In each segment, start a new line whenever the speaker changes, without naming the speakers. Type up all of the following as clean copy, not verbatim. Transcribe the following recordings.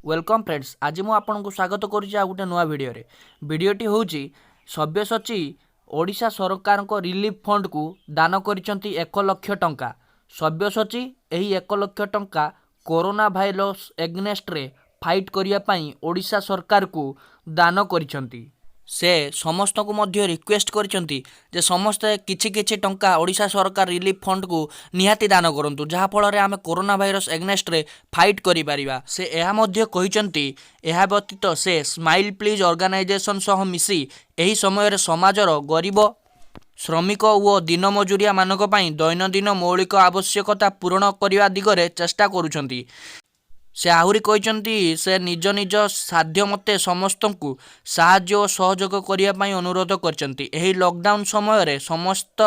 Welcome friends, आज मु आपको स्वागत करुच्ची गोटे नुआ भिडटी हूँ सब्यसाची ओडिशा सरकार रिलीफ फंड को दान करिसेंती 1 लाख टंका। सब्यसाची एही 1 लाख टंका कोरोना भाइरस एग्नेस्ट रे फाइट करिया पई ओडिशा सरकार को दान करिसेंती। से समस्त को मध्य रिक्वेस्ट करिसेंती जे समस्ते किछि किछि टंका ओडिशा सरकार रिलीफ फंड को निहाती दान करंतु, जहा फल रे आमे कोरोना भाइरस एग्नेस्ट रे फाइट करि परिबा। से एहा मध्य कहिसेंती एहा व्यतीत से स्माइल प्लीज ऑर्गेनाइजेशन सह मिसी एही समय रे समाजर गरीब श्रमिक और दिन मजुरिया मानक पई दैनंदिन मौलिक आवश्यकता पूरण करने दिगरे चेष्टा करुछंती। से आहुरी कहते से निज निज साध्य मते समस्त को साहाय्य और सहयोग करने अनुरोध करछंती। एही लॉकडाउन समय रे समस्त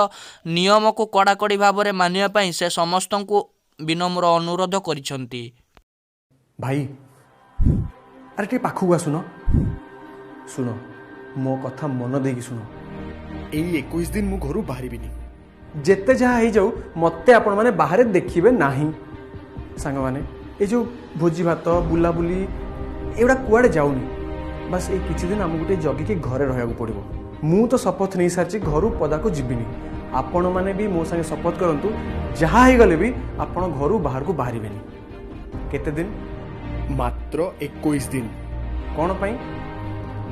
नियम को कड़ाकड़ी भाव में मानिया से समस्त को विनम्र अनुरोध करछंती।
भाई अरे टे पाखु आसुन, सुनो मो कथा मन देकी सुनो।
एई 21 दिन मु घरु बाहरिबिनी।
जेते जहा हो जाऊ मते आपण माने बाहर देखिबे नाही। सांग माने ए जो भोजी भात बुलाबुली एवडा कुआडे जाऊनी। बस ए किछि दिन हम गुटे जगी के घरे रहया को पड़िबो। मु तो शपथ नहीं सारची घरु पदा को जिबिनी। आपण माने भी मो संगे शपथ करंतु, जहा हे गले भी आपण घरु बाहर को बाहरिबेनी। केते दिन?
मात्र 21 दिन।
कोन पई?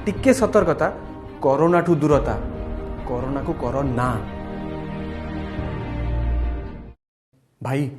टिके सतर्कता, कोरोना ठू दूरता, कोरोना को करो ना। भाई